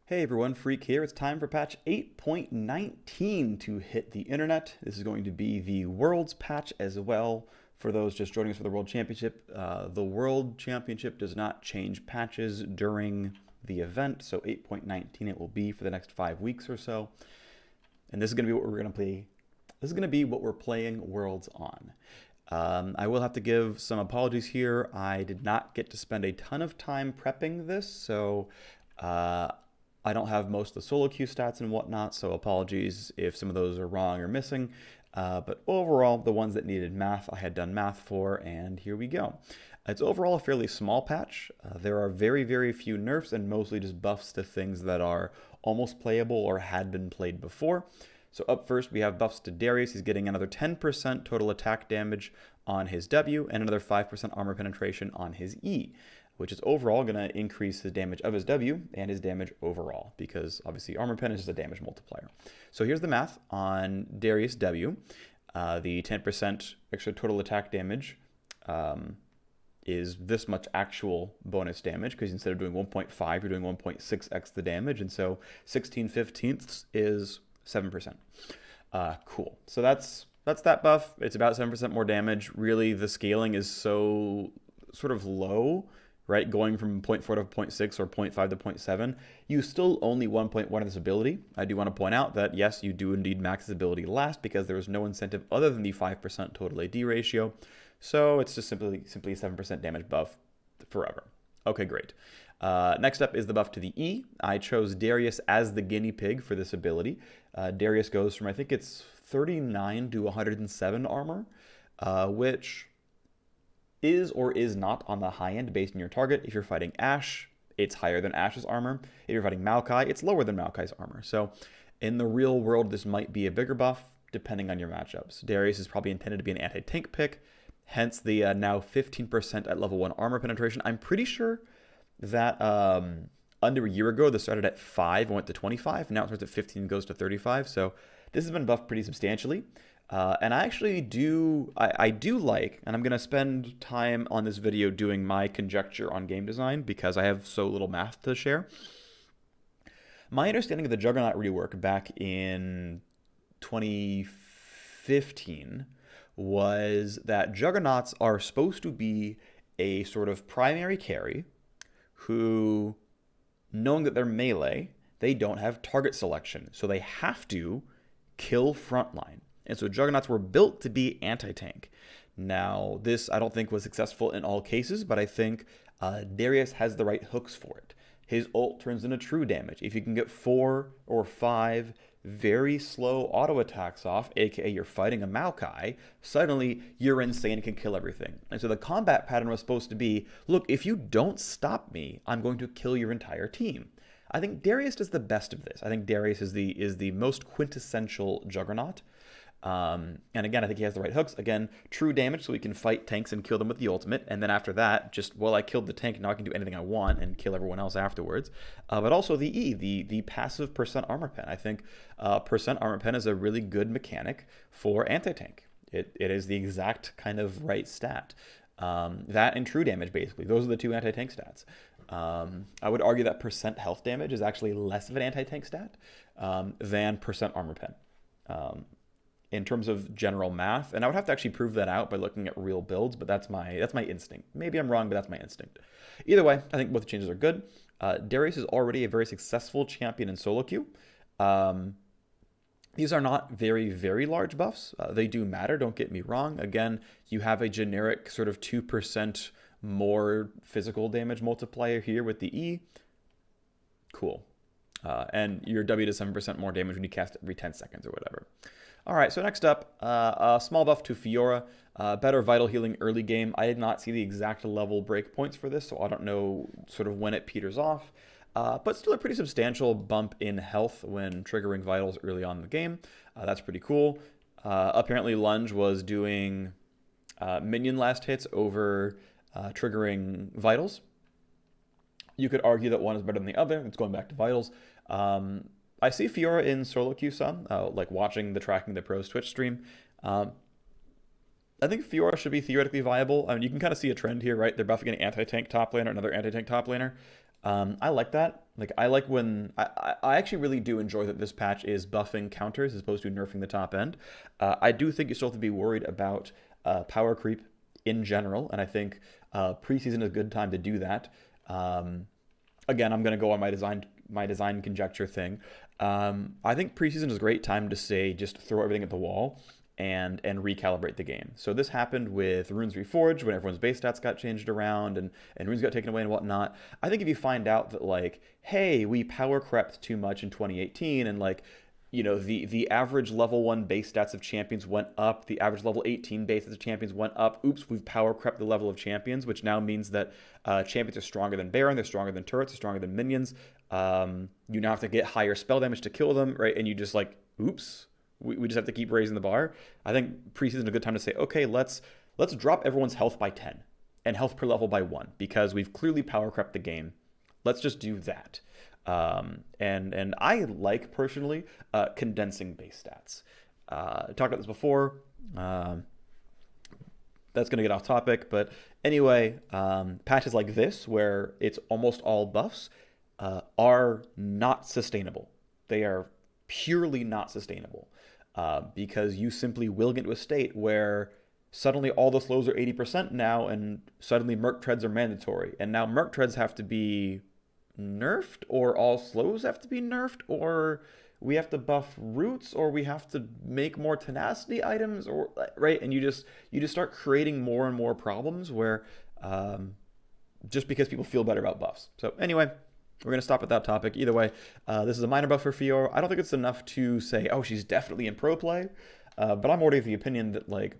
Hey everyone, Phreak here. It's time for patch 8.19 to hit the internet. This is going to be the Worlds patch as well. For those just joining us for the World Championship, the World Championship does not change patches during the event, so 8.19 it will be for the next 5 weeks or so. And this is going to be what we're going to play. This is going to be what we're playing Worlds on. I will have to give some apologies here. I did not get to spend a ton of time prepping this, so I don't have most of the solo queue stats and whatnot, so apologies if some of those are wrong or missing. But overall, the ones that needed math, I had done math for, and here we go. It's overall a fairly small patch. There are very, very few nerfs and mostly just buffs to things that are almost playable or had been played before. So up first, we have buffs to Darius. He's getting another 10% total attack damage on his W and another 5% armor penetration on his E, which is overall going to increase the damage of his W and his damage overall, because obviously armor pen is just a damage multiplier. So here's the math on Darius W. The 10% extra total attack damage is this much actual bonus damage, because instead of doing 1.5, you're doing 1.6x the damage, and so 16/15 is 7%. Cool. So that's that buff. It's about 7% more damage. Really, the scaling is so sort of low, right? Going from 0.4 to 0.6 or 0.5 to 0.7, you still only 1.1 of this ability. I do want to point out that, yes, you do indeed max this ability last because there is no incentive other than the 5% total AD ratio. So it's just simply a 7% damage buff forever. Okay, great. Next up is the buff to the E. I chose Darius as the guinea pig for this ability. Darius goes from, I think it's 39 to 107 armor, which is or is not on the high end based on your target. If you're fighting Ashe, it's higher than Ashe's armor. If you're fighting Maokai, it's lower than Maokai's armor. So in the real world, this might be a bigger buff depending on your matchups. Darius is probably intended to be an anti-tank pick, hence the now 15% at level 1 armor penetration. I'm pretty sure that under a year ago, this started at 5 and went to 25. Now it starts at 15 and goes to 35. So this has been buffed pretty substantially. And I actually do like, and I'm going to spend time on this video doing my conjecture on game design because I have so little math to share. My understanding of the Juggernaut rework back in 2015 was that Juggernauts are supposed to be a sort of primary carry who, knowing that they're melee, they don't have target selection. So they have to kill frontline. And so Juggernauts were built to be anti-tank. Now, this I don't think was successful in all cases, but I think Darius has the right hooks for it. His ult turns into true damage. If you can get 4 or 5 very slow auto attacks off, aka you're fighting a Maokai, suddenly you're insane and can kill everything. And so the combat pattern was supposed to be, look, if you don't stop me, I'm going to kill your entire team. I think Darius does the best of this. I think Darius is the most quintessential Juggernaut. And again, I think he has the right hooks. Again, true damage, so he can fight tanks and kill them with the ultimate. And then after that, just, well, I killed the tank, now I can do anything I want and kill everyone else afterwards. But also the E, the passive percent armor pen. I think percent armor pen is a really good mechanic for anti-tank. It is the exact kind of right stat. That and true damage, basically. Those are the two anti-tank stats. I would argue that percent health damage is actually less of an anti-tank stat than percent armor pen. In terms of general math, and I would have to actually prove that out by looking at real builds, but that's my instinct. Maybe I'm wrong, but that's my instinct. Either way, I think both changes are good. Darius is already a very successful champion in solo queue. These are not very, very large buffs. They do matter, don't get me wrong. Again, you have a generic sort of 2% more physical damage multiplier here with the E. Cool. And your W does 7% more damage when you cast it every 10 seconds or whatever. All right, so next up, a small buff to Fiora, better vital healing early game. I did not see the exact level breakpoints for this, so I don't know sort of when it peters off, but still a pretty substantial bump in health when triggering vitals early on in the game. That's pretty cool. Apparently, Lunge was doing minion last hits over triggering vitals. You could argue that one is better than the other. It's going back to vitals. I see Fiora in solo queue some, like watching the Tracking the Pros Twitch stream. I think Fiora should be theoretically viable. I mean, you can kind of see a trend here, right? They're buffing an anti-tank top laner, another anti-tank top laner. I like that. Like I like when I actually really do enjoy that this patch is buffing counters as opposed to nerfing the top end. I do think you still have to be worried about power creep in general, and I think preseason is a good time to do that. Um, Again, I'm going to go on my design conjecture thing. I think preseason is a great time to say just throw everything at the wall and recalibrate the game. So this happened with Runes Reforged when everyone's base stats got changed around and runes got taken away and whatnot. I think if you find out that like, hey, we power crept too much in 2018 and like the average level 1 base stats of champions went up, the average level 18 base stats of champions went up. Oops, we've power crept the level of champions, which now means that champions are stronger than Baron, they're stronger than turrets, they're stronger than minions. You now have to get higher spell damage to kill them, right? And you just like, oops, we just have to keep raising the bar. I think preseason is a good time to say, okay, let's drop everyone's health by 10 and health per level by 1 because we've clearly power crept the game. Let's just do that. And I like personally condensing base stats. I talked about this before. That's going to get off topic, but anyway, patches like this where it's almost all buffs are not sustainable. They are purely not sustainable because you simply will get to a state where suddenly all the slows are 80% now, and suddenly Merc Treads are mandatory, and now Merc Treads have to be nerfed, or all slows have to be nerfed, or we have to buff roots, or we have to make more tenacity items, or right, and you just start creating more and more problems where just because people feel better about buffs. So anyway, we're going to stop at that topic. Either way, this is a minor buff for Fiora. I don't think it's enough to say, oh, she's definitely in pro play, but I'm already of the opinion that like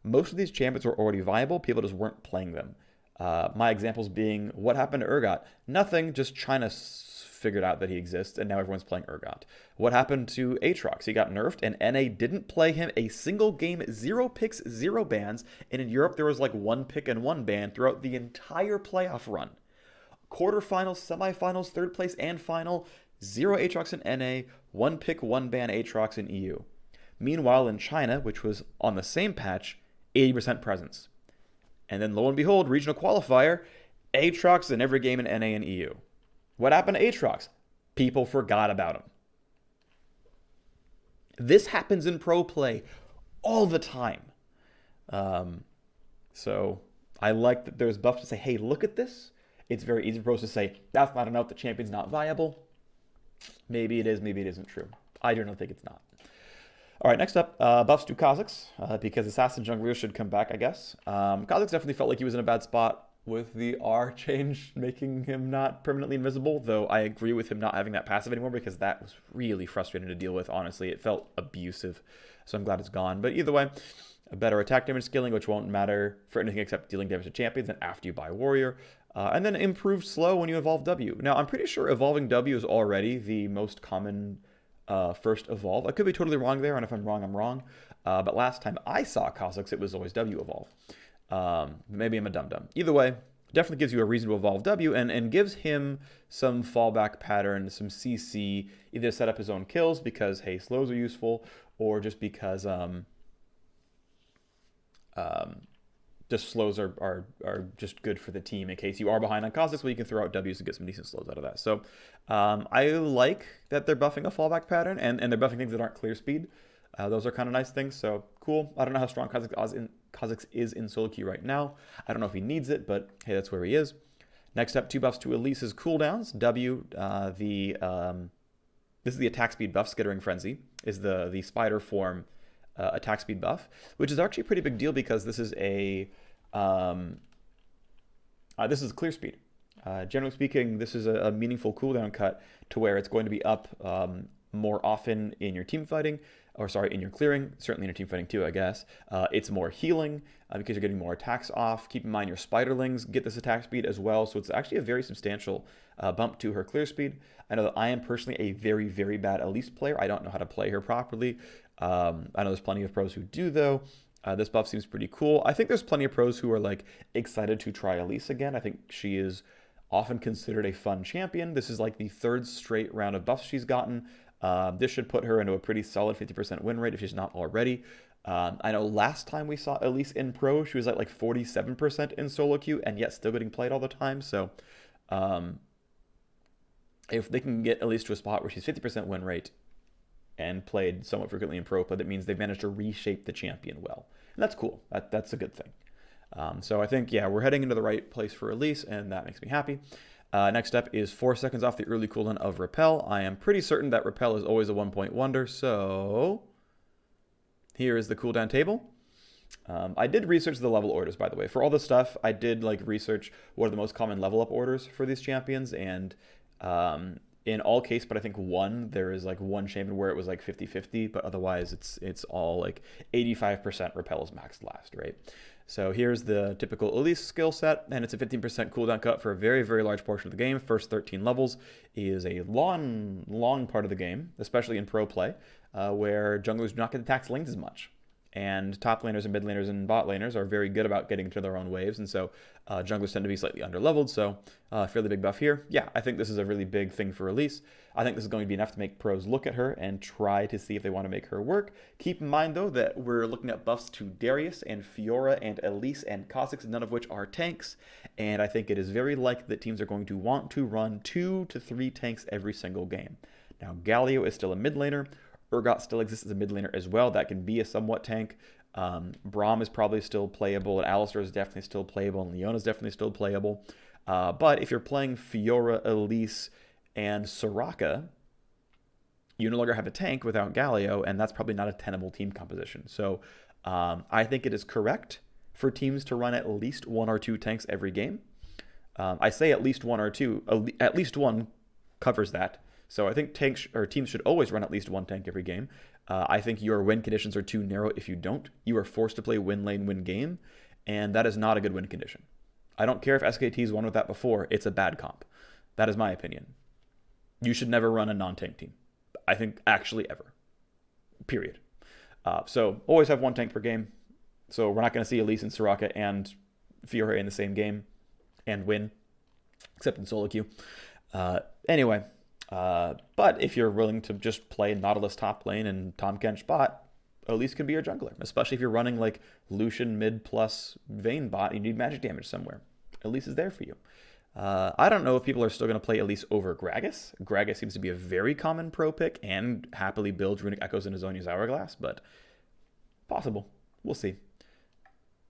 most of these champions were already viable. People just weren't playing them. My examples being, what happened to Urgot? Nothing, just China figured out that he exists, and now everyone's playing Urgot. What happened to Aatrox? He got nerfed, and NA didn't play him a single game, 0 picks, 0 bans, and in Europe there was like 1 pick and 1 ban throughout the entire playoff run. Quarterfinals, semifinals, third place, and final, 0 Aatrox in NA, 1 pick, 1 ban Aatrox in EU. Meanwhile, in China, which was on the same patch, 80% presence. And then lo and behold, regional qualifier, Aatrox in every game in NA and EU. What happened to Aatrox? People forgot about him. This happens in pro play all the time. So I like that there's buffs to say, hey, look at this. It's very easy for pros to say, that's not enough, the champion's not viable. Maybe it is, maybe it isn't true. I don't think it's not. All right, next up, buffs to Kha'Zix, because Assassin Junglers should come back, I guess. Kha'Zix definitely felt like he was in a bad spot with the R change making him not permanently invisible, though I agree with him not having that passive anymore because that was really frustrating to deal with, honestly. It felt abusive, so I'm glad it's gone. But either way, a better attack damage scaling, which won't matter for anything except dealing damage to champions and after you buy Warrior. And then improved slow when you evolve W. Now, I'm pretty sure evolving W is already the most common first evolve. I could be totally wrong there, and if I'm wrong, I'm wrong. But last time I saw Kha'Zix, it was always W evolve. Maybe I'm a dum-dum. Either way, definitely gives you a reason to evolve W and gives him some fallback pattern, some CC, either to set up his own kills because, hey, slows are useful, or just because just slows are just good for the team in case you are behind on Kha'Zix, well, you can throw out Ws to get some decent slows out of that. So I like that they're buffing a fallback pattern, and they're buffing things that aren't clear speed. Those are kind of nice things, so cool. I don't know how strong Kha'Zix is in solo queue right now. I don't know if he needs it, but hey, that's where he is. Next up, 2 buffs to Elise's cooldowns. W, this is the attack speed buff. Skittering Frenzy is the spider form attack speed buff, which is actually a pretty big deal because this is this is clear speed. Generally speaking, this is a meaningful cooldown cut to where it's going to be up more often in your team fighting, in your clearing, certainly in your team fighting too, I guess. It's more healing because you're getting more attacks off. Keep in mind your spiderlings get this attack speed as well, so it's actually a very substantial bump to her clear speed. I know that I am personally a very, very bad Elise player. I don't know how to play her properly. I know there's plenty of pros who do, though. This buff seems pretty cool. I think there's plenty of pros who are like excited to try Elise again. I think she is often considered a fun champion. This is like the 3rd straight round of buffs she's gotten. This should put her into a pretty solid 50% win rate if she's not already. I know last time we saw Elise in pro, she was at like 47% in solo queue and yet still getting played all the time. So if they can get at least to a spot where she's 50% win rate and played somewhat frequently in pro play, that means they've managed to reshape the champion well. And that's cool. That's a good thing. So I think, yeah, we're heading into the right place for Elise, and that makes me happy. Next up is 4 seconds off the early cooldown of Repel. I am pretty certain that Repel is always a 1-point wonder, so here is the cooldown table. I did research the level orders, by the way. For all this stuff, I did research what are the most common level up orders for these champions, and in all case, but I think there is one champion where it was 50-50, but otherwise it's all 85% Repel is maxed last, right? So here's the typical Elise skill set, and it's a 15% cooldown cut for a very, very large portion of the game. First 13 levels is a long part of the game, especially in pro play, where junglers do not get to tax lanes as much. And top laners and mid laners and bot laners are very good about getting into their own waves, and so junglers tend to be slightly underleveled, so fairly big buff here. Yeah, I think this is a really big thing for Elise. I think this is going to be enough to make pros look at her and try to see if they want to make her work. Keep in mind, though, that we're looking at buffs to Darius and Fiora and Elise and Kha'Zix, none of which are tanks, and I think it is very likely that teams are going to want to run 2 to 3 tanks every single game. Now, Galio is still a mid laner. Urgot still exists as a mid laner as well. That can be a somewhat tank. Braum is probably still playable, and Alistar is definitely still playable, and Leona is definitely still playable. But if you're playing Fiora, Elise, and Soraka, you no longer have a tank without Galio, and that's probably not a tenable team composition. So I think it is correct for teams to run at least 1 or 2 tanks every game. I say at least 1 or 2. At least 1 covers that. So I think teams should always run at least 1 tank every game. I think your win conditions are too narrow if you don't. You are forced to play win lane, win game, and that is not a good win condition. I don't care if SKT's won with that before. It's a bad comp. That is my opinion. You should never run a non-tank team. I think actually ever. Period. So always have 1 tank per game. So we're not going to see Elise and Soraka and Fiora in the same game and win, except in solo queue. Anyway. But if you're willing to just play Nautilus top lane and Tahm Kench bot, Elise can be your jungler, especially if you're running Lucian mid plus Vayne bot and you need magic damage somewhere. Elise is there for you. I don't know if people are still going to play Elise over Gragas. Gragas seems to be a very common pro pick and happily builds Runic Echoes into Zhonya's Hourglass, but possible. We'll see.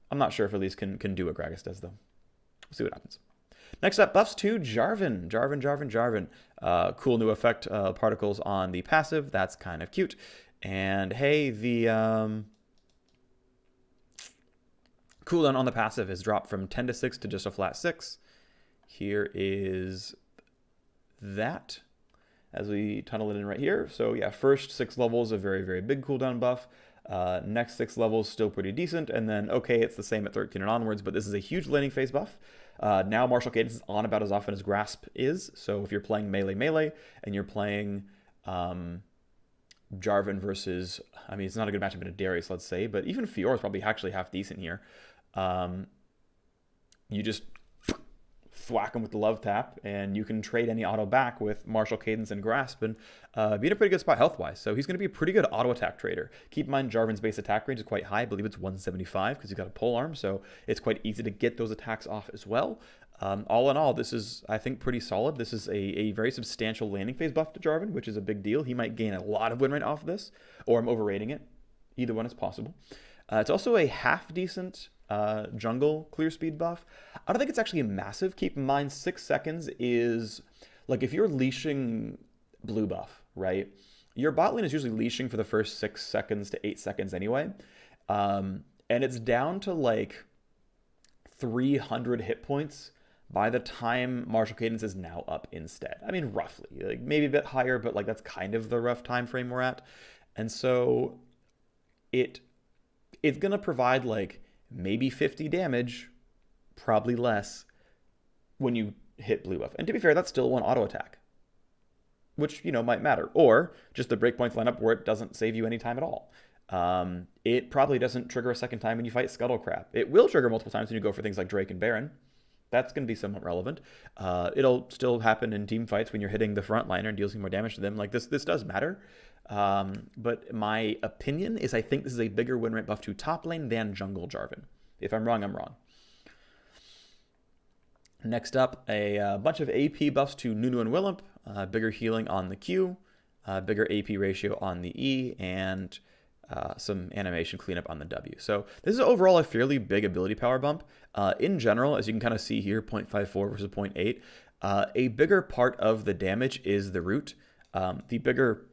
I'm not sure if Elise can do what Gragas does, though. We'll see what happens. Next up, buffs to Jarvan. Jarvan. Cool new effect, particles on the passive. That's kind of cute. And hey, the cooldown on the passive has dropped from 10 to 6 to just a flat 6. Here is that as we tunnel it in right here. So yeah, first 6 levels, a very, very big cooldown buff. Next 6 levels, still pretty decent. And then, okay, it's the same at 13 and onwards, but this is a huge laning phase buff. Now Martial Cadence is on about as often as Grasp is. So if you're playing melee and you're playing Jarvan versus, I mean, it's not a good matchup in a Darius, let's say, but even Fiora is probably actually half decent here. You just thwack him with the love tap, and you can trade any auto back with Martial Cadence and Grasp, and be in a pretty good spot health-wise. So he's going to be a pretty good auto attack trader. Keep in mind, Jarvan's base attack range is quite high. I believe it's 175 because he's got a pole arm, so it's quite easy to get those attacks off as well. All in all, this is, I think, pretty solid. This is a very substantial landing phase buff to Jarvan, which is a big deal. He might gain a lot of win rate off of this, or I'm overrating it. Either one is possible. It's also a half-decent jungle clear speed buff. I don't think it's actually massive. Keep in mind, 6 seconds is, if you're leashing blue buff, right? Your bot lane is usually leashing for the first 6 seconds to 8 seconds anyway. And it's down to 300 hit points by the time Martial Cadence is now up instead. I mean, roughly, maybe a bit higher, but that's kind of the rough time frame we're at. And so it's going to provide maybe 50 damage, probably less, when you hit blue buff. And to be fair, that's still one auto attack, which, might matter. Or just the breakpoints line up where it doesn't save you any time at all. It probably doesn't trigger a second time when you fight Scuttlecrab. It will trigger multiple times when you go for things like Drake and Baron. That's going to be somewhat relevant. It'll still happen in team fights when you're hitting the front liner and dealing more damage to them. This does matter. But my opinion is I think this is a bigger win rate buff to top lane than jungle Jarvan. If I'm wrong, I'm wrong. Next up, a bunch of AP buffs to Nunu and Willump. bigger healing on the Q, bigger AP ratio on the E, and some animation cleanup on the W. So this is overall a fairly big ability power bump. In general, as you can kind of see here, 0.54 versus 0.8, a bigger part of the damage is the root. The bigger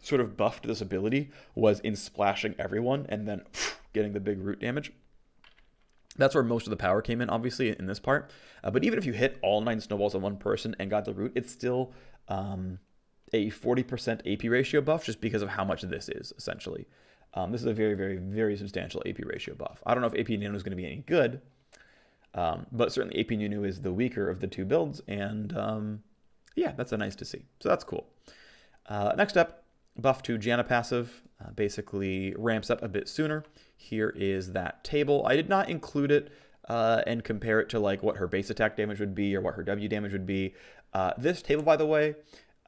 sort of buff to this ability was in splashing everyone and then getting the big root damage. That's where most of the power came in, obviously, in this part. But even if you hit all 9 snowballs on one person and got the root, it's still a 40% AP ratio buff just because of how much this is, essentially. This is a very, very, very substantial AP ratio buff. I don't know if AP Nunu is going to be any good, but certainly AP Nunu is the weaker of the two builds, and yeah, that's nice to see. So that's cool. Next up, buff to Janna passive, basically ramps up a bit sooner. Here is that table. I did not include it and compare it to like what her base attack damage would be or what her W damage would be. This table, by the way,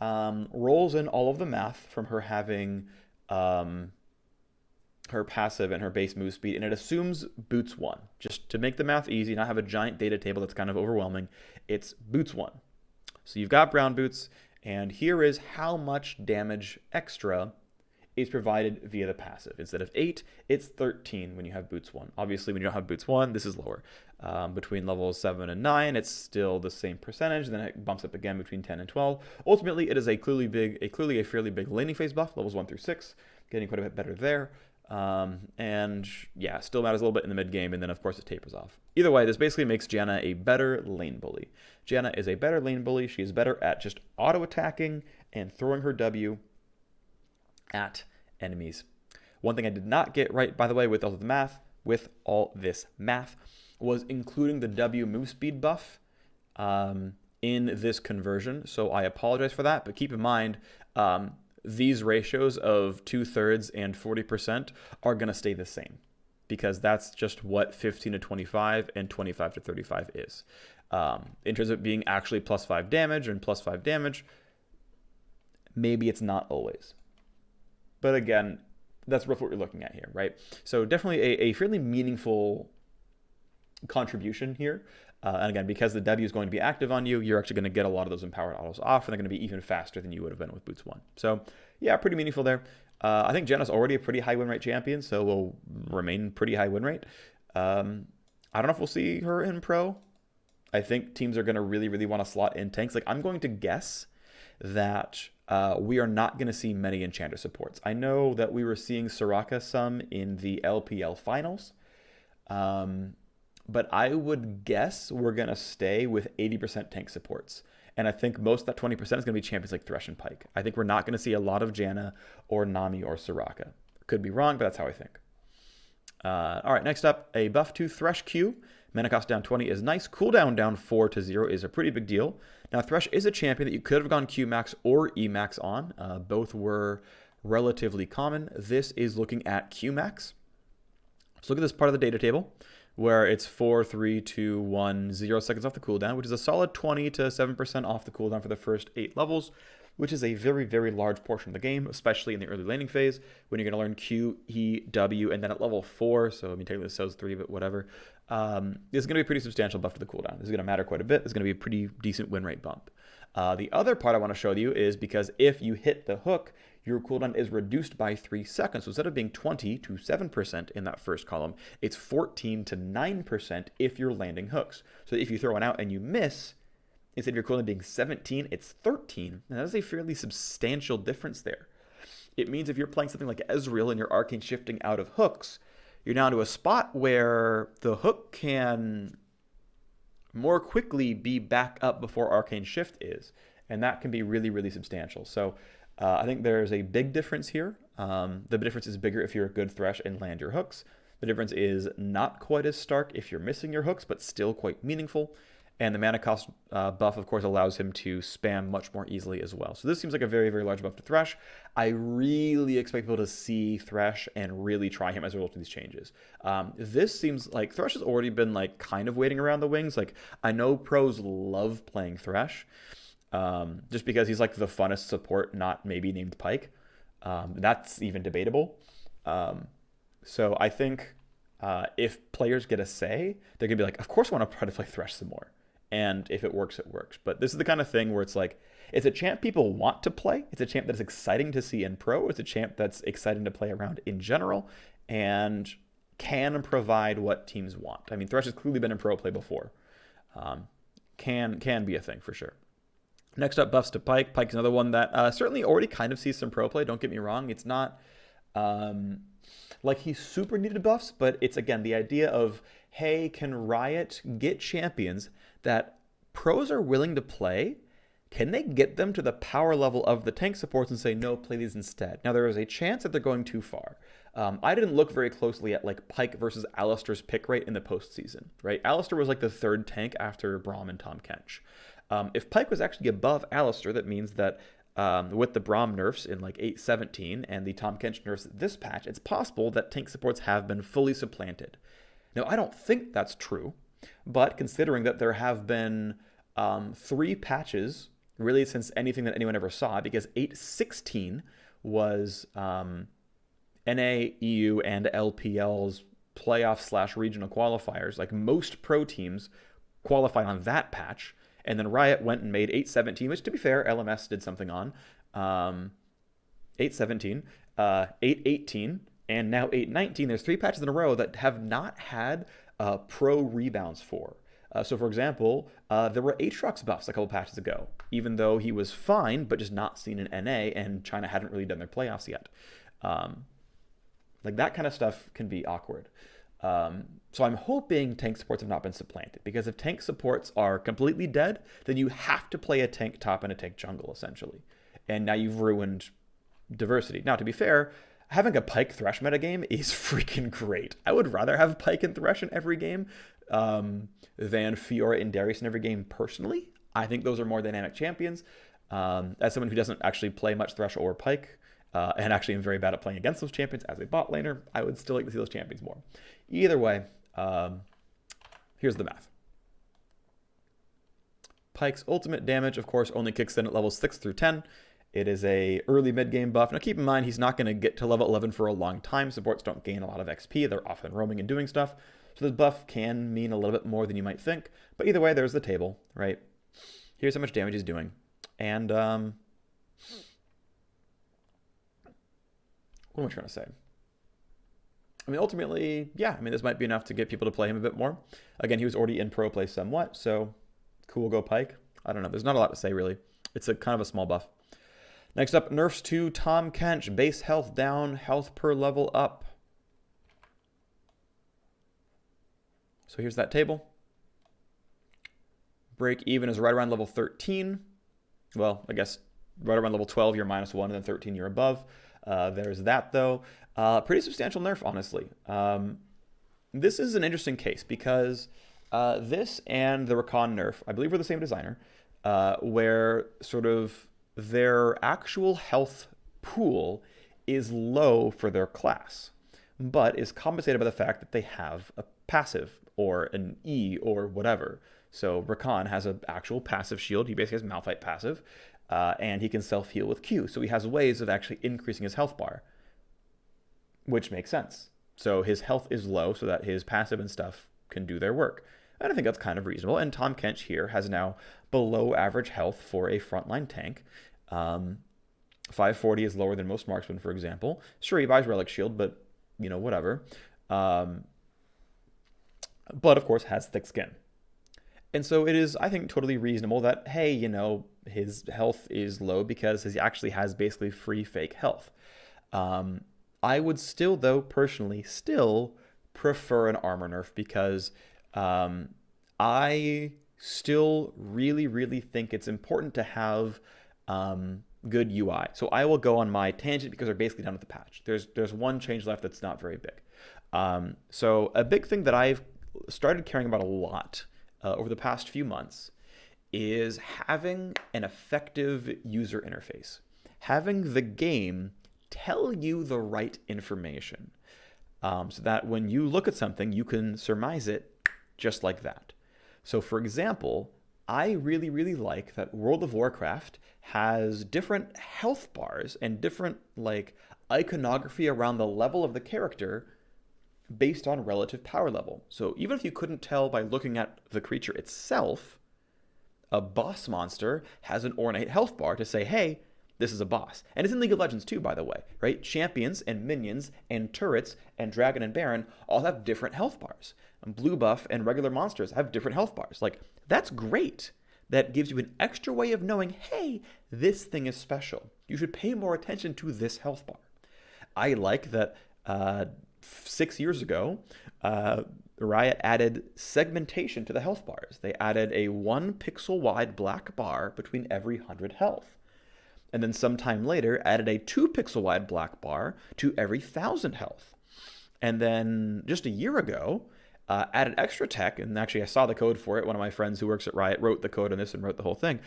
rolls in all of the math from her having her passive and her base move speed, and it assumes boots 1. Just to make the math easy, not have a giant data table that's kind of overwhelming, it's boots 1. So you've got brown boots, and here is how much damage extra is provided via the passive. Instead of 8, it's 13 when you have boots 1. Obviously, when you don't have boots 1, this is lower. Between levels 7 and 9, it's still the same percentage. Then it bumps up again between 10 and 12. Ultimately, it is a clearly a fairly big laning phase buff, levels 1 through 6, getting quite a bit better there. And yeah, still matters a little bit in the mid game, and then of course it tapers off. Either way, this basically makes Janna a better lane bully. Janna is a better lane bully. She is better at just auto attacking and throwing her W at enemies. One thing I did not get right, by the way, with all this math, was including the W move speed buff in this conversion. So I apologize for that, but keep in mind, these ratios of 2/3 and 40% are going to stay the same because that's just what 15 to 25 and 25 to 35 is. In terms of it being actually +5 damage and +5 damage, maybe it's not always. But again, that's roughly what you're looking at here, right? So definitely a fairly meaningful contribution here. And again, because the W is going to be active on you, you're actually going to get a lot of those empowered autos off, and they're going to be even faster than you would have been with Boots 1. So yeah, pretty meaningful there. I think Janna's already a pretty high win rate champion, so will remain pretty high win rate. I don't know if we'll see her in pro. I think teams are going to really, really want to slot in tanks. Like, I'm going to guess that we are not going to see many Enchanter supports. I know that we were seeing Soraka some in the LPL finals. But I would guess we're going to stay with 80% tank supports. And I think most of that 20% is going to be champions like Thresh and Pike. I think we're not going to see a lot of Janna or Nami or Soraka. Could be wrong, but that's how I think. All right, next up, a buff to Thresh Q. Mana cost down 20 is nice. Cooldown down 4 to 0 is a pretty big deal. Now, Thresh is a champion that you could have gone Q max or E max on. Both were relatively common. This is looking at Q max. So look at this part of the data table, where it's 4, 3, 2, 1, 0 seconds off the cooldown, which is a solid 20 to 7% off the cooldown for the first 8 levels, which is a very, very large portion of the game, especially in the early laning phase, when you're going to learn Q, E, W, and then at level 4, so I mean, technically this says 3, but whatever, this is going to be a pretty substantial buff to the cooldown. This is going to matter quite a bit. It's going to be a pretty decent win rate bump. The other part I want to show you is because if you hit the hook, your cooldown is reduced by 3 seconds. So instead of being 20 to 7% in that first column, it's 14 to 9% if you're landing hooks. So if you throw one out and you miss, instead of your cooldown being 17, it's 13. And that is a fairly substantial difference there. It means if you're playing something like Ezreal and you're arcane shifting out of hooks, you're now to a spot where the hook can more quickly be back up before arcane shift is. And that can be really, really substantial. So I think there's a big difference here. The difference is bigger if you're a good Thresh and land your hooks. The difference is not quite as stark if you're missing your hooks, but still quite meaningful. And the mana cost buff, of course, allows him to spam much more easily as well. So this seems like a very, very large buff to Thresh. I really expect people to see Thresh and really try him as a result of these changes. This seems like Thresh has already been like kind of waiting around the wings. Like, I know pros love playing Thresh. Just because he's like the funnest support, not maybe named Pike. That's even debatable. So I think if players get a say, they're going to be like, of course I want to try to play Thresh some more. And if it works, it works. But this is the kind of thing where it's like, It's a champ people want to play. It's a champ that's exciting to see in pro. It's a champ that's exciting to play around in general, and can provide what teams want. I mean, Thresh has clearly been in pro play before. Can be a thing for sure. Next up, buffs to Pike. Pike's another one that certainly already kind of sees some pro play. Don't get me wrong. It's not like he super needed buffs, but it's, again, the idea of, hey, can Riot get champions that pros are willing to play? Can they get them to the power level of the tank supports and say, no, play these instead? Now, there is a chance that they're going too far. I didn't look very closely at like Pike versus Alistar's pick rate in the postseason, right? Alistar was like the third tank after Braum and Tahm Kench. If Pike was actually above Alistar, that means that with the Braum nerfs in like 8.17 and the Tahm Kench nerfs this patch, it's possible that tank supports have been fully supplanted. Now, I don't think that's true, but considering that there have been 3 patches really since anything that anyone ever saw, because 8.16 was NA, EU, and LPL's playoff / regional qualifiers. Like, most pro teams qualified on that patch, and then Riot went and made 8.17, which, to be fair, LMS did something on. 8.17, 8.18, and now 8.19. There's 3 patches in a row that have not had pro rebounds for. So, for example, there were Aatrox buffs a couple patches ago, even though he was fine, but just not seen in NA, and China hadn't really done their playoffs yet. Like, that kind of stuff can be awkward. So I'm hoping tank supports have not been supplanted, because if tank supports are completely dead, then you have to play a tank top and a tank jungle, essentially. And now you've ruined diversity. Now, to be fair, having a Pike Thresh metagame is freaking great. I would rather have Pike and Thresh in every game than Fiora and Darius in every game personally. I think those are more dynamic champions. As someone who doesn't actually play much Thresh or Pike, and actually am very bad at playing against those champions as a bot laner, I would still like to see those champions more. Either way, here's the math. Pike's ultimate damage, of course, only kicks in at levels 6 through 10. It is a early mid-game buff. Now, keep in mind, he's not going to get to level 11 for a long time. Supports don't gain a lot of XP. They're often roaming and doing stuff. So this buff can mean a little bit more than you might think. But either way, there's the table, right? Here's how much damage he's doing. And what am I trying to say? I mean, ultimately, yeah, I mean, this might be enough to get people to play him a bit more. Again, he was already in pro play somewhat, so cool, go Pike. I don't know. There's not a lot to say, really. It's a kind of a small buff. Next up, nerfs to Tahm Kench. Base health down, health per level up. So here's that table. Break even is right around level 13. Well, I guess right around level 12, you're -1, and then 13, you're above. There's that, though. Pretty substantial nerf, honestly. This is an interesting case because this and the Rakan nerf, I believe, were the same designer, where sort of their actual health pool is low for their class, but is compensated by the fact that they have a passive or an E or whatever. So Rakan has an actual passive shield. He basically has Malphite passive, and he can self-heal with Q. So he has ways of actually increasing his health bar, which makes sense. So his health is low so that his passive and stuff can do their work. And I think that's kind of reasonable. And Tahm Kench here has now below average health for a frontline tank. 540 is lower than most marksmen, for example. Sure, he buys Relic Shield, but, you know, whatever. But, of course, has thick skin. And so it is, I think, totally reasonable that, hey, you know, his health is low because he actually has basically free fake health. I would still, though, personally, still prefer an armor nerf because I still really, really think it's important to have good UI. So I will go on my tangent because we're basically done with the patch. There's one change left that's not very big. So a big thing that I've started caring about a lot over the past few months is having an effective user interface. Having the game tell you the right information so that when you look at something, you can surmise it just like that. So for example, I really, really like that World of Warcraft has different health bars and different like iconography around the level of the character based on relative power level. So even if you couldn't tell by looking at the creature itself, a boss monster has an ornate health bar to say, hey, this is a boss. And it's in League of Legends too, by the way, right? Champions and minions and turrets and dragon and baron all have different health bars. And blue buff and regular monsters have different health bars. Like, that's great. That gives you an extra way of knowing, hey, this thing is special. You should pay more attention to this health bar. I like that 6 years ago, Riot added segmentation to the health bars. They added a 1 pixel wide black bar between every 100 health. And then sometime later added a 2 pixel wide black bar to every 1,000 health. And then just a year ago, added extra tech, and actually I saw the code for it. One of my friends who works at Riot wrote the code on this and wrote the whole thing.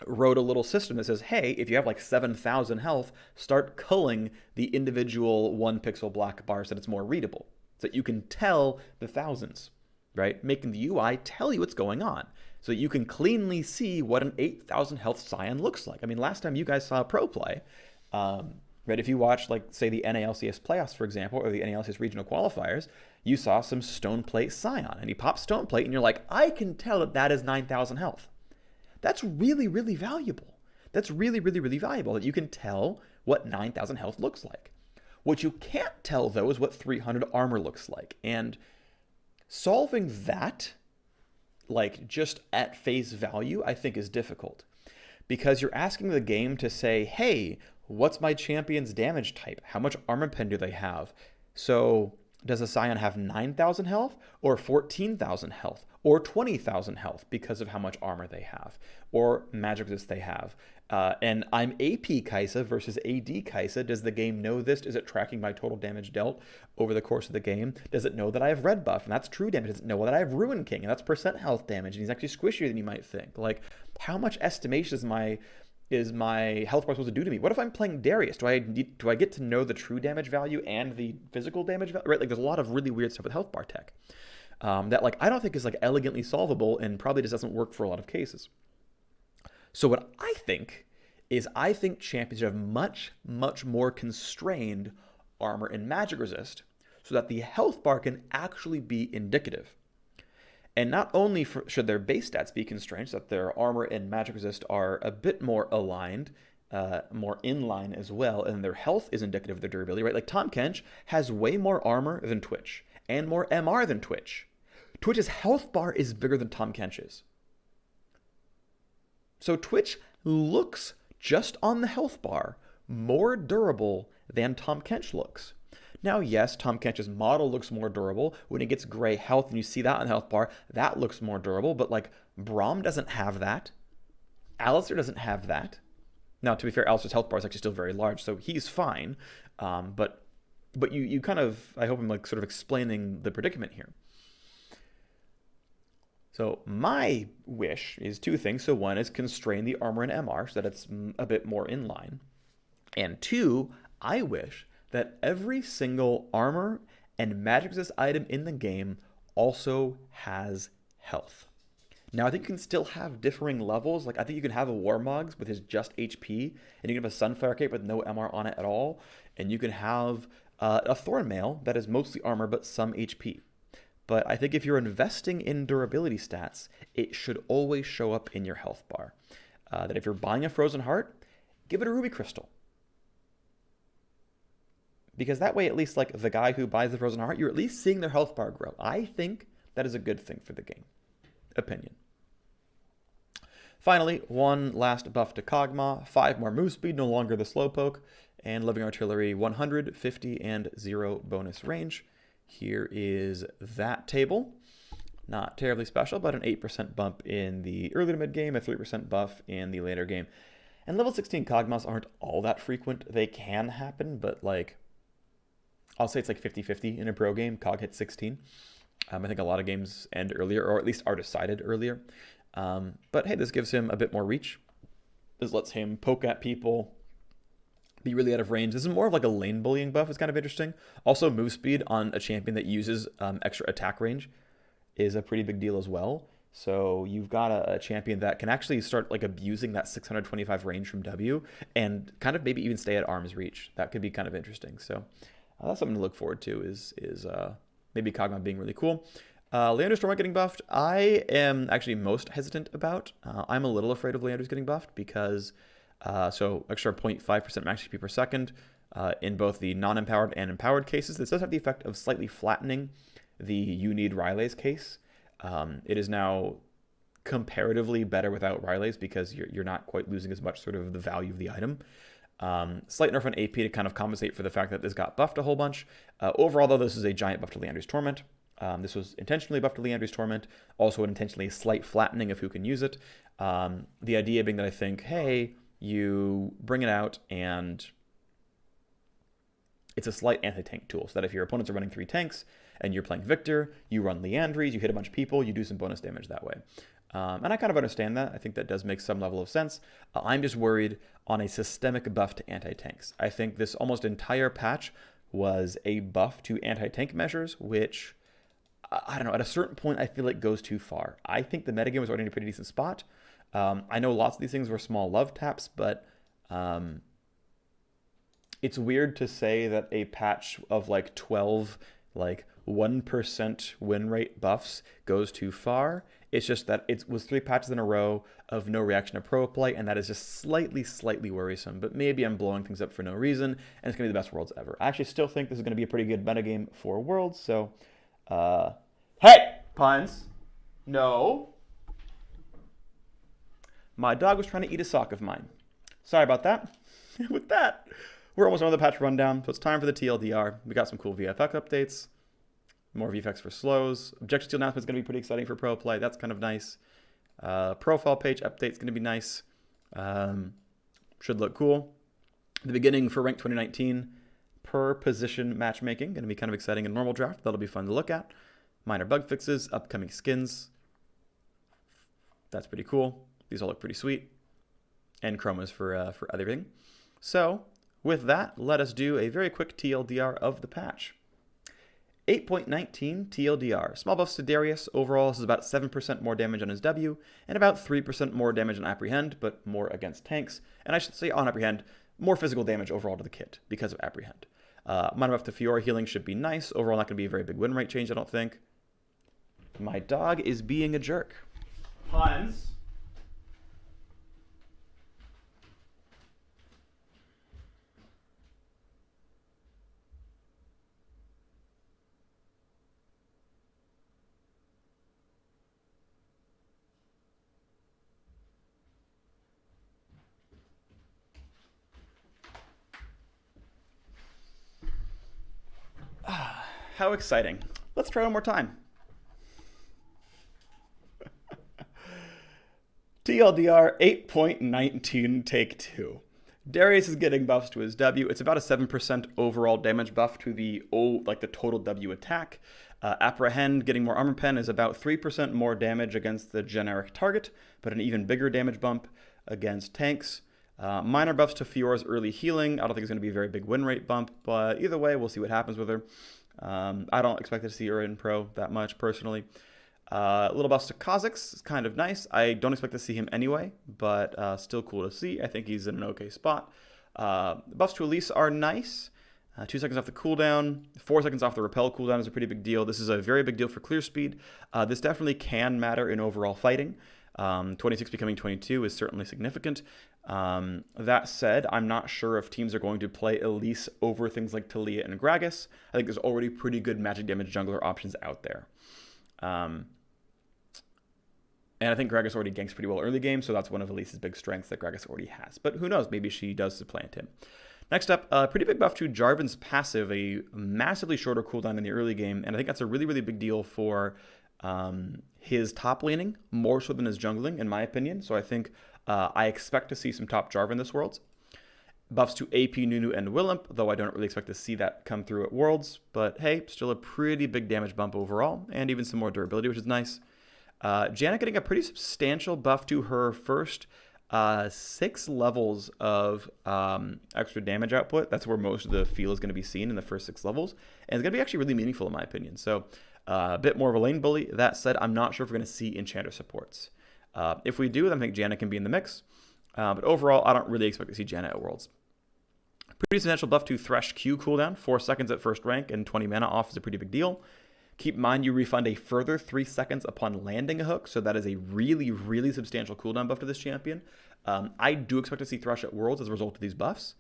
Wrote a little system that says, hey, if you have like 7,000 health, start culling the individual 1 pixel black bars so that it's more readable, so that you can tell the thousands, right? Making the UI tell you what's going on, so that you can cleanly see what an 8,000 health Scion looks like. I mean, last time you guys saw a pro play, right? If you watched, like, say, the NALCS playoffs, for example, or the NALCS regional qualifiers, you saw some Stoneplate Scion, and you pop Stoneplate, and you're like, I can tell that that is 9,000 health. That's really, really valuable. That's really, really, really valuable that you can tell what 9,000 health looks like. What you can't tell, though, is what 300 armor looks like. And solving that, like, just at face value, I think is difficult. Because you're asking the game to say, hey, what's my champion's damage type? How much armor pen do they have? So does a Scion have 9,000 health or 14,000 health or 20,000 health because of how much armor they have or magic resist they have? And I'm AP Kaisa versus AD Kaisa. Does the game know this? Is it tracking my total damage dealt over the course of the game? Does it know that I have red buff and that's true damage? Does it know that I have Ruin King and that's percent health damage and he's actually squishier than you might think? Like, how much estimation is my health bar supposed to do to me? What if I'm playing Darius? Do I get to know the true damage value and the physical damage value? Right? Like, there's a lot of really weird stuff with health bar tech that, like, I don't think is, like, elegantly solvable and probably just doesn't work for a lot of cases. So what I think champions should have much, much more constrained armor and magic resist so that the health bar can actually be indicative. And not only should their base stats be constrained so that their armor and magic resist are a bit more aligned, more in line as well, and their health is indicative of their durability, right? Like, Tahm Kench has way more armor than Twitch and more MR than Twitch. Twitch's health bar is bigger than Tahm Kench's. So Twitch looks, just on the health bar, more durable than Tahm Kench looks. Now, yes, Tahm Kench's model looks more durable. When it gets gray health and you see that on the health bar, that looks more durable. But, like, Braum doesn't have that. Alistair doesn't have that. Now, to be fair, Alistair's health bar is actually still very large, so he's fine. But you kind of, I hope I'm, like, sort of explaining the predicament here. So my wish is two things. So one is constrain the armor and MR so that it's a bit more in line. And two, I wish that every single armor and magic resist item in the game also has health. Now, I think you can still have differing levels. Like, I think you can have a Warmogs with his just HP, and you can have a Sunfire Cape with no MR on it at all, and you can have a Thornmail that is mostly armor but some HP. But I think if you're investing in durability stats, it should always show up in your health bar. That if you're buying a Frozen Heart, give it a Ruby Crystal. Because that way, at least, like, the guy who buys the Frozen Heart, you're at least seeing their health bar grow. I think that is a good thing for the game. Opinion. Finally, one last buff to Kogmaw. 5 more move speed, no longer the slowpoke. And Living Artillery 100, 50, and 0 bonus range. Here is that table. Not terribly special, but an 8% bump in the early to mid game, a 3% buff in the later game. And level 16 Kogmaws aren't all that frequent. They can happen, but, like, I'll say it's like 50-50 in a pro game. Cog hits 16. I think a lot of games end earlier, or at least are decided earlier. But hey, this gives him a bit more reach. This lets him poke at people, be really out of range. This is more of like a lane bullying buff. It's kind of interesting. Also, move speed on a champion that uses extra attack range is a pretty big deal as well. So you've got a champion that can actually start, like, abusing that 625 range from W and kind of maybe even stay at arm's reach. That could be kind of interesting. So that's something to look forward to is maybe Kogmaw being really cool. Leander's Torment getting buffed, I am actually most hesitant about. I'm a little afraid of Leander's getting buffed because, so extra 0.5% max HP per second in both the non-empowered and empowered cases. This does have the effect of slightly flattening the You Need Ryle's case. It is now comparatively better without Ryle's because you're not quite losing as much sort of the value of the item. Slight nerf on AP to kind of compensate for the fact that this got buffed a whole bunch. Overall, though, this is a giant buff to Leander's Torment. This was intentionally buffed to Leander's Torment, also an intentionally slight flattening of who can use it. The idea being that I think, hey, you bring it out and it's a slight anti-tank tool, so that if your opponents are running 3 tanks and you're playing Victor, you run Leandries, you hit a bunch of people, you do some bonus damage that way. And I kind of understand that. I think that does make some level of sense. I'm just worried on a systemic buff to anti-tanks. I think this almost entire patch was a buff to anti-tank measures, which, I don't know, at a certain point, I feel like goes too far. I think the metagame was already in a pretty decent spot. I know lots of these things were small love taps, but it's weird to say that a patch of like 12, like 1% win rate buffs goes too far. It's just that it was 3 patches in a row of no reaction to pro play, and that is just slightly worrisome. But maybe I'm blowing things up for no reason, and it's going to be the best Worlds ever. I actually still think this is going to be a pretty good metagame for Worlds, so... Hey! Puns. No. My dog was trying to eat a sock of mine. Sorry about that. With that, we're almost on the patch rundown, so it's time for the TLDR. We got some cool VFX updates. More VFX for slows. Objective Steal announcement is going to be pretty exciting for pro play. That's kind of nice. Profile page update is going to be nice. Should look cool. The beginning for Rank 2019 per position matchmaking. Going to be kind of exciting in normal draft. That'll be fun to look at. Minor bug fixes. Upcoming skins. That's pretty cool. These all look pretty sweet. And chromas for everything. So with that, let us do a very quick TLDR of the patch. 8.19 TLDR. Small buffs to Darius. Overall, this is about 7% more damage on his W, and about 3% more damage on Apprehend, but more against tanks. And I should say on Apprehend, more physical damage overall to the kit because of Apprehend. Minor buff to Fiora healing should be nice. Overall, not going to be a very big win rate change, I don't think. My dog is being a jerk. Puns. How exciting. Let's try one more time. TLDR 8.19 take 2. Darius is getting buffs to his W. It's about a 7% overall damage buff to the total W attack. Apprehend, getting more armor pen, is about 3% more damage against the generic target, but an even bigger damage bump against tanks. Minor buffs to Fiora's early healing. I don't think it's going to be a very big win rate bump, but either way, we'll see what happens with her. I don't expect to see her in pro that much, personally. Little buffs to Kha'Zix is kind of nice. I don't expect to see him anyway, but still cool to see. I think he's in an okay spot. Buffs to Elise are nice. 2 seconds off the cooldown. 4 seconds off the repel cooldown is a pretty big deal. This is a very big deal for clear speed. This definitely can matter in overall fighting. 26 becoming 22 is certainly significant. That said, I'm not sure if teams are going to play Elise over things like Taliyah and Gragas. I think there's already pretty good magic damage jungler options out there. And I think Gragas already ganks pretty well early game, so that's one of Elise's big strengths that Gragas already has. But who knows, maybe she does supplant him. Next up, pretty big buff to Jarvan's passive, a massively shorter cooldown in the early game, and I think that's a really, really big deal for his top laning, more so than his jungling, in my opinion. So I think I expect to see some top Jarvan this Worlds. Buffs to AP, Nunu, and Willemp, though I don't really expect to see that come through at Worlds. But hey, still a pretty big damage bump overall, and even some more durability, which is nice. Janna getting a pretty substantial buff to her first 6 levels of extra damage output. That's where most of the feel is going to be seen in the first 6 levels. And it's going to be actually really meaningful in my opinion. So a bit more of a lane bully. That said, I'm not sure if we're going to see Enchanter supports. If we do, then I think Janna can be in the mix. But overall, I don't really expect to see Janna at Worlds. Pretty substantial buff to Thresh Q cooldown. 4 seconds at first rank and 20 mana off is a pretty big deal. Keep in mind you refund a further 3 seconds upon landing a hook, so that is a really, really substantial cooldown buff to this champion. I do expect to see Thresh at Worlds as a result of these buffs.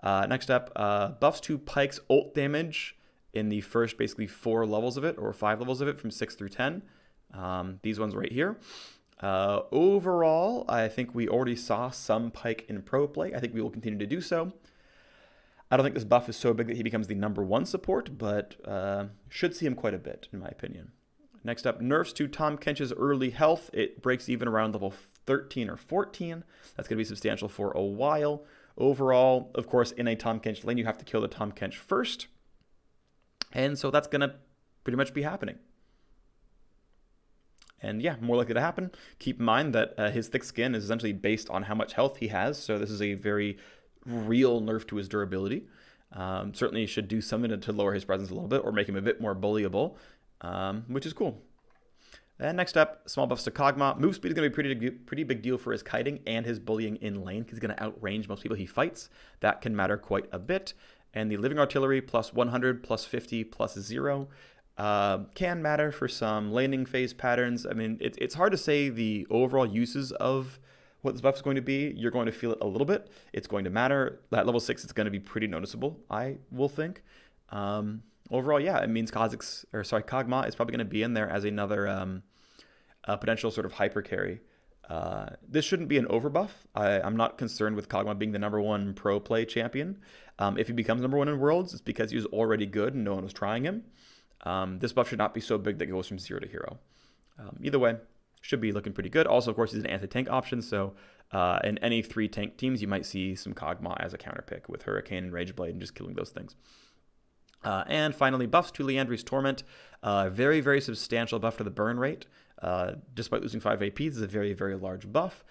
Next up, buffs to Pike's ult damage in the first basically 4 levels of it, or 5 levels of it from 6 through 10. These ones right here. Overall, I think we already saw some Pike in pro play. I think we will continue to do so. I don't think this buff is so big that he becomes the #1 support, but should see him quite a bit, in my opinion. Next up, nerfs to Tahm Kench's early health. It breaks even around level 13 or 14. That's going to be substantial for a while. Overall, of course, in a Tahm Kench lane, you have to kill the Tahm Kench first. And so that's going to pretty much be happening. And yeah, more likely to happen. Keep in mind that his thick skin is essentially based on how much health he has. So this is a very real nerf to his durability. Certainly should do something to lower his presence a little bit or make him a bit more bullyable, which is cool. And next up, small buffs to Kogmaw. Move speed is going to be a pretty big deal for his kiting and his bullying in lane. He's going to outrange most people he fights. That can matter quite a bit. And the living artillery plus 100, plus 50, plus 0 can matter for some laning phase patterns. I mean, it's hard to say the overall uses of what this buff is going to be. You're going to feel it a little bit. It's going to matter. At level 6, it's going to be pretty noticeable, I will think. Overall, yeah, it means Kogmaw is probably going to be in there as another potential sort of hyper carry. This shouldn't be an overbuff. I'm not concerned with Kogmaw being the #1 pro play champion. If he becomes #1 in Worlds, it's because he was already good and no one was trying him. This buff should not be so big that it goes from 0 to hero. Either way, should be looking pretty good. Also, of course, he's an anti-tank option, so in any 3 tank teams, you might see some Kogmaw as a counter pick with Hurricane and Rageblade and just killing those things. And finally, buffs to Liandry's Torment. Very, very substantial buff to the burn rate. Despite losing 5 AP, this is a very, very large buff.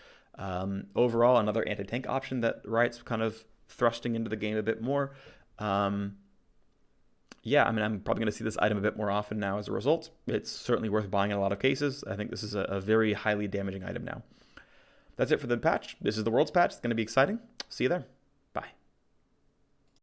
Overall, another anti-tank option that Riot's kind of thrusting into the game a bit more. Yeah, I mean, I'm probably going to see this item a bit more often now as a result. It's certainly worth buying in a lot of cases. I think this is a very highly damaging item now. That's it for the patch. This is the Worlds patch. It's going to be exciting. See you there.